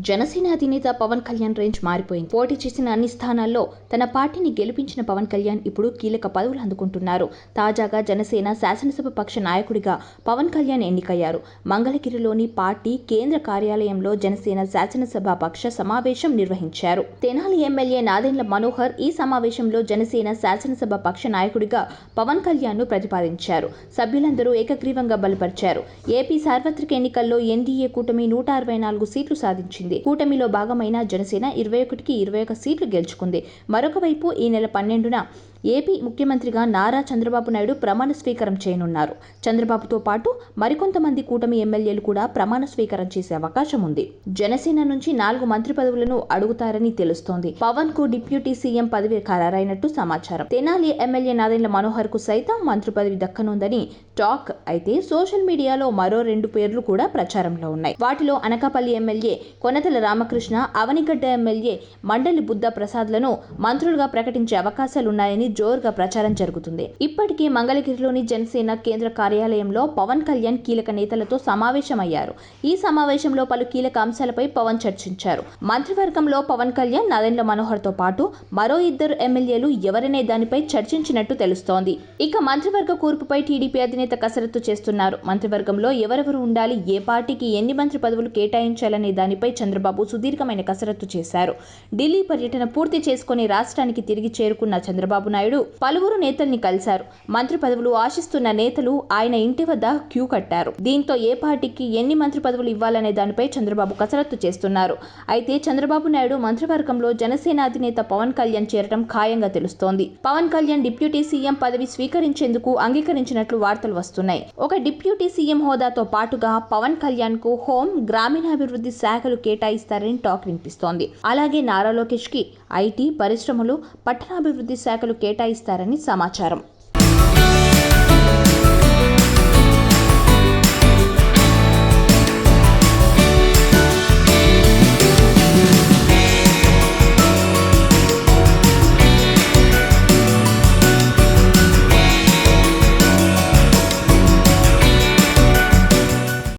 జనసేన అధినేత పవన్ కళ్యాణ్ రేంజ్ మారిపోయింది. పోటీ చేసిన అన్ని స్థానాల్లో తన పార్టీని గెలిపించిన పవన్ కళ్యాణ్ ఇప్పుడు కీలక పదవులు అందుకుంటున్నారు. తాజాగా జనసేన శాసనసభ పక్ష నాయకుడిగా పవన్ కళ్యాణ్ ఎన్నికయ్యారు. మంగళగిరిలోని పార్టీ కేంద్ర కార్యాలయంలో జనసేన శాసనసభ పక్ష సమావేశం నిర్వహించారు. తెనాలి ఎమ్మెల్యే నాదెండ్ల మనోహర్ ఈ సమావేశంలో జనసేన శాసనసభ పక్ష నాయకుడిగా పవన్ కళ్యాణ్ ను ప్రతిపాదించారు. సభ్యులందరూ ఏకగ్రీవంగా బలపరిచారు. ఏపీ సార్వత్రిక ఎన్నికల్లో ఎన్డీఏ కూటమి 164 సీట్లు సాధించింది. కూటమిలో భాగమైన జనసేన 21కి 21 సీట్లు గెలుచుకుంది. మరొక వైపు ఈ నెల 12న ఏపీ ముఖ్యమంత్రిగా నారా చంద్రబాబు నాయుడు ప్రమాణ స్వీకారం చేయనున్నారు. చంద్రబాబుతో పాటు మరికొంతమంది కూటమి ఎమ్మెల్యేలు కూడా ప్రమాణ స్వీకారం చేసే అవకాశం ఉంది. జనసేన నుంచి 4 మంత్రి పదవులను అడుగుతారని తెలుస్తోంది. పవన్ కు డిప్యూటీ సీఎం పదవి ఖరారైనట్టు సమాచారం. తెనాలి ఎమ్మెల్యే నాదెండ్ల మనోహర్ కు సైతం మంత్రి పదవి దక్కనుందని టాక్. అయితే సోషల్ మీడియాలో మరో 2 పేర్లు కూడా ప్రచారంలో ఉన్నాయి. వాటిలో అనకాపల్లి ఎమ్మెల్యే కొనతల రామకృష్ణ, అవనిగడ్డ ఎమ్మెల్యే మండలి బుద్ధ ప్రసాద్లను మంత్రులుగా ప్రకటించే అవకాశాలున్నాయని జోరుగా ప్రచారం జరుగుతుంది. ఇప్పటికే మంగళగిరిలోని జనసేన కేంద్ర కార్యాలయంలో పవన్ కళ్యాణ్ కీలక నేతలతో సమావేశమయ్యారు. ఈ సమావేశంలో పలు కీలక అంశాలపై పవన్ చర్చించారు. మంత్రివర్గంలో పవన్ కళ్యాణ్, నాదెండ్ల మనోహర్ తో పాటు మరో 2 ఎమ్మెల్యేలు ఎవరనే దానిపై చర్చించినట్టు తెలుస్తోంది. ఇక మంత్రివర్గ కూర్పుపై టీడీపీ అధినేత కసరత్తు చేస్తున్నారు. మంత్రివర్గంలో ఎవరెవరు ఉండాలి, ఏ పార్టీకి ఎన్ని మంత్రి పదవులు కేటాయించాలనే దానిపై చంద్రబాబు సుదీర్ఘమైన కసరత్తు చేశారు. ఢిల్లీ పర్యటన పూర్తి చేసుకుని రాష్ట్రానికి తిరిగి చేరుకున్న చంద్రబాబు నాయుడు పలువురు నేతల్ని కలిశారు. మంత్రి పదవులు ఆశిస్తున్న నేతలు ఆయన ఇంటి వద్ద క్యూ కట్టారు. దీంతో ఏ పార్టీకి ఎన్ని మంత్రి పదవులు ఇవ్వాలనే దానిపై చంద్రబాబు కసరత్తు చేస్తున్నారు. అయితే చంద్రబాబు నాయుడు మంత్రివర్గంలో జనసేన అధినేత పవన్ కళ్యాణ్ చేరటం ఖాయంగా తెలుస్తోంది. పవన్ కళ్యాణ్ డిప్యూటీ సీఎం పదవి స్వీకరించేందుకు అంగీకరించినట్లు వార్తలు వస్తున్నాయి. ఒక డిప్యూటీ సీఎం హోదాతో పాటుగా పవన్ కళ్యాణ్ కు హోం, గ్రామీణాభివృద్ధి శాఖలు కేటాయిస్తారని టాక్ వినిపిస్తోంది. అలాగే నారా లోకేష్ కి ఐటీ, పరిశ్రమలు, పట్టణాభివృద్ధి శాఖలు కేటాయిస్తారని సమాచారం.